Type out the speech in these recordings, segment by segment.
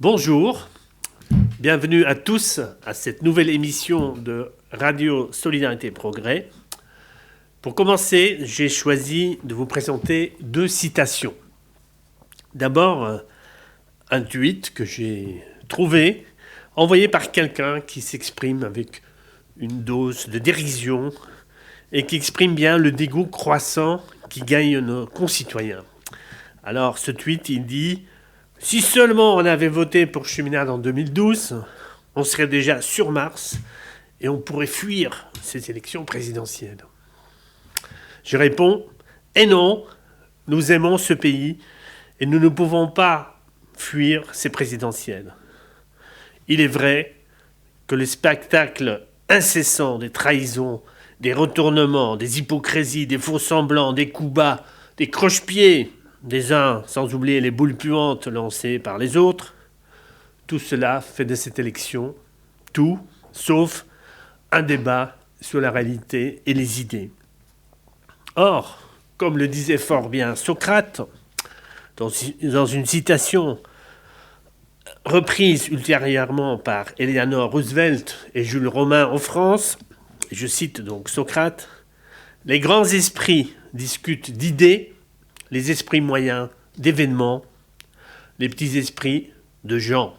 Bonjour, bienvenue à tous à cette nouvelle émission de Radio Solidarité Progrès. Pour commencer, j'ai choisi de vous présenter deux citations. D'abord, un tweet que j'ai trouvé, envoyé par quelqu'un qui s'exprime avec une dose de dérision et qui exprime bien le dégoût croissant qui gagne nos concitoyens. Alors, ce tweet, il dit « Si seulement on avait voté pour Cheminade en 2012, on serait déjà sur Mars et on pourrait fuir ces élections présidentielles. » Je réponds « Eh non, nous aimons ce pays et nous ne pouvons pas fuir ces présidentielles. » Il est vrai que le spectacle incessant des trahisons, des retournements, des hypocrisies, des faux-semblants, des coups bas, des croche-pieds des uns, sans oublier les boules puantes lancées par les autres, tout cela fait de cette élection tout, sauf un débat sur la réalité et les idées. Or, comme le disait fort bien Socrate, dans une citation reprise ultérieurement par Eleanor Roosevelt et Jules Romain en France, je cite donc Socrate, « Les grands esprits discutent d'idées, les esprits moyens d'événements, les petits esprits de gens. »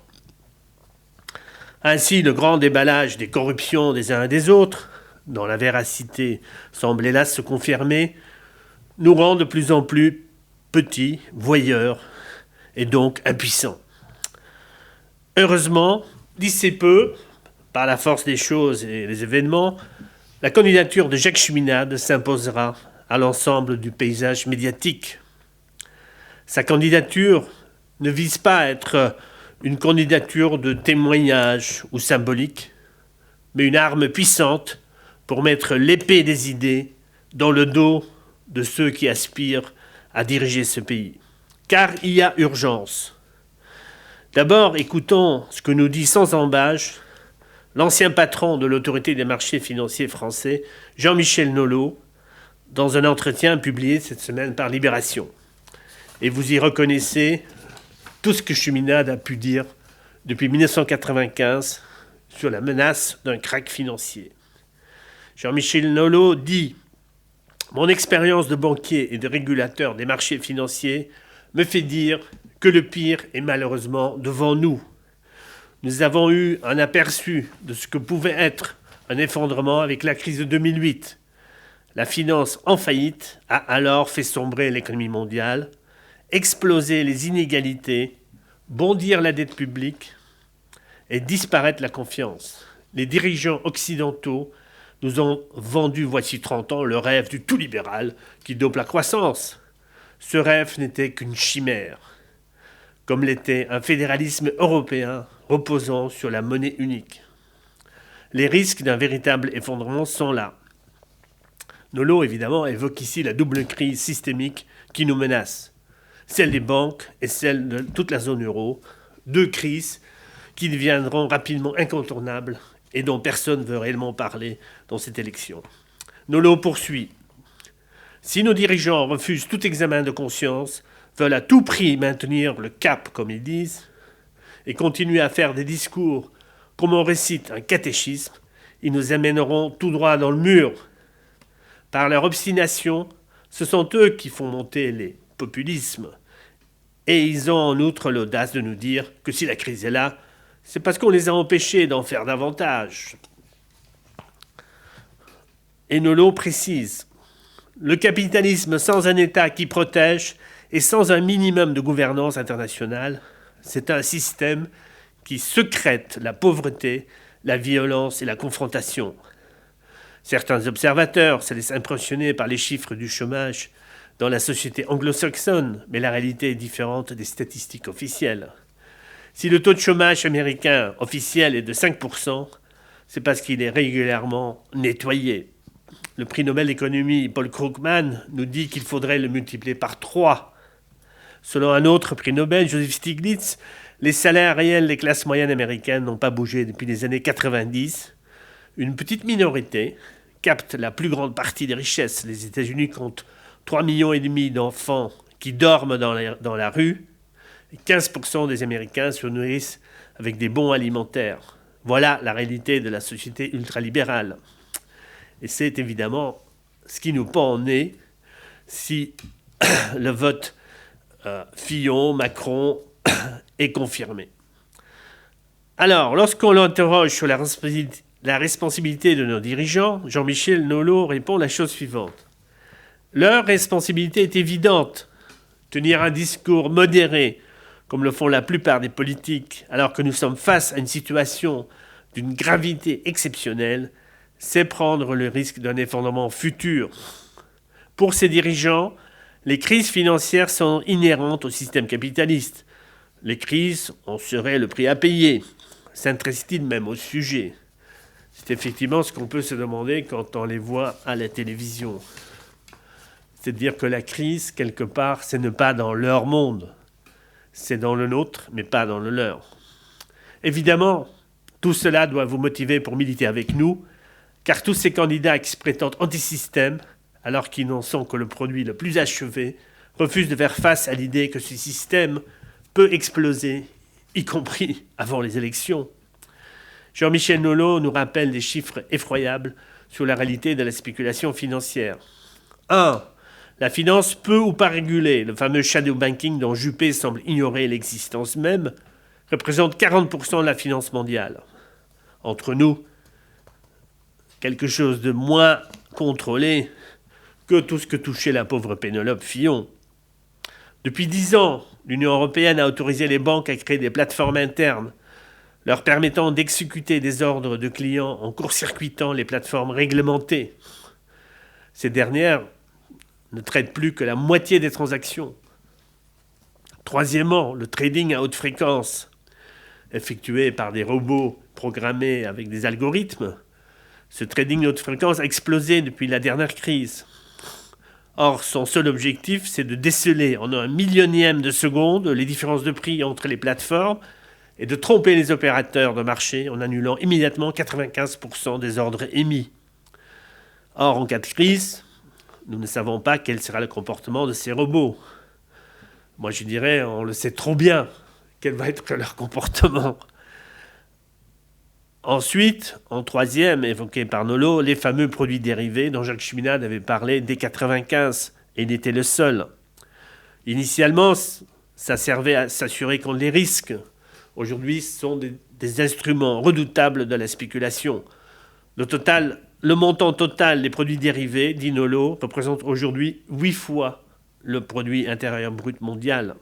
Ainsi, le grand déballage des corruptions des uns et des autres, dont la véracité semble hélas se confirmer, nous rend de plus en plus petits, voyeurs, et donc impuissants. Heureusement, d'ici peu, par la force des choses et des événements, la candidature de Jacques Cheminade s'imposera à l'ensemble du paysage médiatique. Sa candidature ne vise pas à être une candidature de témoignage ou symbolique, mais une arme puissante pour mettre l'épée des idées dans le dos de ceux qui aspirent à diriger ce pays. Car il y a urgence. D'abord, écoutons ce que nous dit sans embâche l'ancien patron de l'autorité des marchés financiers français, Jean-Michel Nolot, dans un entretien publié cette semaine par Libération. Et vous y reconnaissez tout ce que Cheminade a pu dire depuis 1995 sur la menace d'un krach financier. Jean-Michel Nolot dit « Mon expérience de banquier et de régulateur des marchés financiers me fait dire que le pire est malheureusement devant nous. Nous avons eu un aperçu de ce que pouvait être un effondrement avec la crise de 2008. La finance en faillite a alors fait sombrer l'économie mondiale, exploser les inégalités, bondir la dette publique et disparaître la confiance. Les dirigeants occidentaux nous ont vendu, voici 30 ans, le rêve du tout libéral qui dope la croissance. Ce rêve n'était qu'une chimère, comme l'était un fédéralisme européen reposant sur la monnaie unique. Les risques d'un véritable effondrement sont là. Nolot, évidemment, évoque ici la double crise systémique qui nous menace, celle des banques et celle de toute la zone euro, deux crises qui deviendront rapidement incontournables et dont personne ne veut réellement parler dans cette élection. Nolot poursuit. Si nos dirigeants refusent tout examen de conscience, veulent à tout prix maintenir le cap, comme ils disent, et continuer à faire des discours comme on récite un catéchisme, ils nous amèneront tout droit dans le mur. Par leur obstination, ce sont eux qui font monter les populismes. Et ils ont en outre l'audace de nous dire que si la crise est là, c'est parce qu'on les a empêchés d'en faire davantage. Et Nolot précise, le capitalisme sans un État qui protège et sans un minimum de gouvernance internationale, c'est un système qui secrète la pauvreté, la violence et la confrontation. Certains observateurs se laissent impressionner par les chiffres du chômage dans la société anglo-saxonne, mais la réalité est différente des statistiques officielles. Si le taux de chômage américain officiel est de 5%, c'est parce qu'il est régulièrement nettoyé. Le prix Nobel d'économie Paul Krugman nous dit qu'il faudrait le multiplier par 3. Selon un autre prix Nobel, Joseph Stiglitz, les salaires réels des classes moyennes américaines n'ont pas bougé depuis les années 90. Une petite minorité capte la plus grande partie des richesses. Les États-Unis comptent 3,5 millions d'enfants qui dorment dans la rue. Et 15% des Américains se nourrissent avec des bons alimentaires. Voilà la réalité de la société ultralibérale. Et c'est évidemment ce qui nous pend au nez si le vote Fillon-Macron est confirmé. Alors, lorsqu'on l'interroge sur la responsabilité de nos dirigeants, Jean-Michel Nolot répond la chose suivante. Leur responsabilité est évidente. Tenir un discours modéré, comme le font la plupart des politiques, alors que nous sommes face à une situation d'une gravité exceptionnelle, c'est prendre le risque d'un effondrement futur. Pour ces dirigeants, les crises financières sont inhérentes au système capitaliste. Les crises en seraient le prix à payer. S'intéresse-t-il même au sujet? C'est effectivement ce qu'on peut se demander quand on les voit à la télévision. C'est-à-dire que la crise, quelque part, ce n'est pas dans leur monde. C'est dans le nôtre, mais pas dans le leur. Évidemment, tout cela doit vous motiver pour militer avec nous, car tous ces candidats qui se prétendent anti-système, alors qu'ils n'en sont que le produit le plus achevé, refusent de faire face à l'idée que ce système peut exploser, y compris avant les élections. Jean-Michel Nolot nous rappelle des chiffres effroyables sur la réalité de la spéculation financière. 1. La finance peut ou pas régulée, le fameux shadow banking dont Juppé semble ignorer l'existence même, représente 40% de la finance mondiale. Entre nous, quelque chose de moins contrôlé que tout ce que touchait la pauvre Pénélope Fillon. Depuis 10 ans, l'Union européenne a autorisé les banques à créer des plateformes internes, leur permettant d'exécuter des ordres de clients en court-circuitant les plateformes réglementées. Ces dernières ne traitent plus que la moitié des transactions. Troisièmement, le trading à haute fréquence, effectué par des robots programmés avec des algorithmes. Ce trading à haute fréquence a explosé depuis la dernière crise. Or, son seul objectif, c'est de déceler en un millionième de seconde les différences de prix entre les plateformes et de tromper les opérateurs de marché en annulant immédiatement 95% des ordres émis. Or, en cas de crise, nous ne savons pas quel sera le comportement de ces robots. Moi, je dirais, on le sait trop bien, quel va être leur comportement. Ensuite, en troisième, évoqué par Nolot, les fameux produits dérivés dont Jacques Cheminade avait parlé dès 1995, et il était le seul. Initialement, ça servait à s'assurer contre les risques. Aujourd'hui, ce sont des instruments redoutables de la spéculation. Le montant total des produits dérivés, dit Nolot, représente aujourd'hui 8 fois le produit intérieur brut mondial.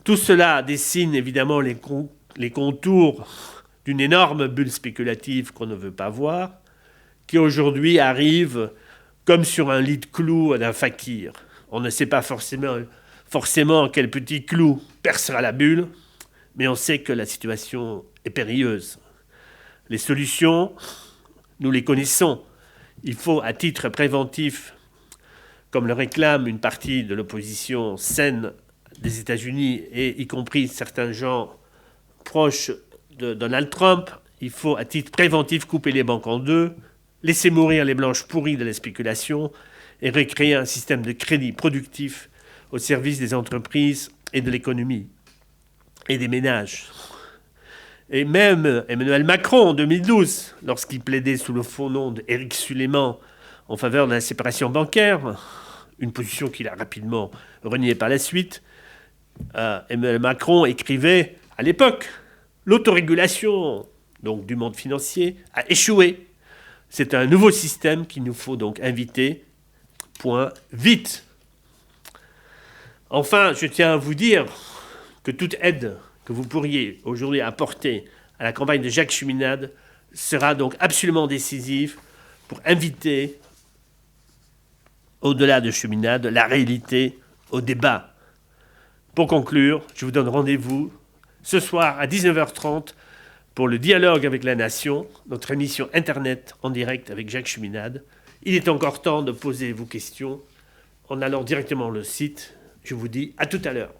Tout cela dessine évidemment les contours d'une énorme bulle spéculative qu'on ne veut pas voir, qui aujourd'hui arrive comme sur un lit de clous d'un fakir. On ne sait pas forcément quel petit clou percera la bulle, mais on sait que la situation est périlleuse. Les solutions, nous les connaissons. Il faut, à titre préventif, comme le réclame une partie de l'opposition saine des États-Unis, et y compris certains gens proches de Donald Trump, il faut, à titre préventif, couper les banques en deux, laisser mourir les blanches pourries de la spéculation et recréer un système de crédit productif au service des entreprises et de l'économie et des ménages. Et même Emmanuel Macron, en 2012, lorsqu'il plaidait sous le faux nom d'Éric Suleiman en faveur de la séparation bancaire, une position qu'il a rapidement reniée par la suite, Emmanuel Macron écrivait à l'époque « L'autorégulation donc, du monde financier a échoué. C'est un nouveau système qu'il nous faut donc inviter. Point. Vite !» Enfin, je tiens à vous dire que toute aide que vous pourriez aujourd'hui apporter à la campagne de Jacques Cheminade sera donc absolument décisive pour inviter, au-delà de Cheminade, la réalité au débat. Pour conclure, je vous donne rendez-vous ce soir à 19h30 pour le dialogue avec la nation, notre émission Internet en direct avec Jacques Cheminade. Il est encore temps de poser vos questions en allant directement sur le site. Je vous dis à tout à l'heure.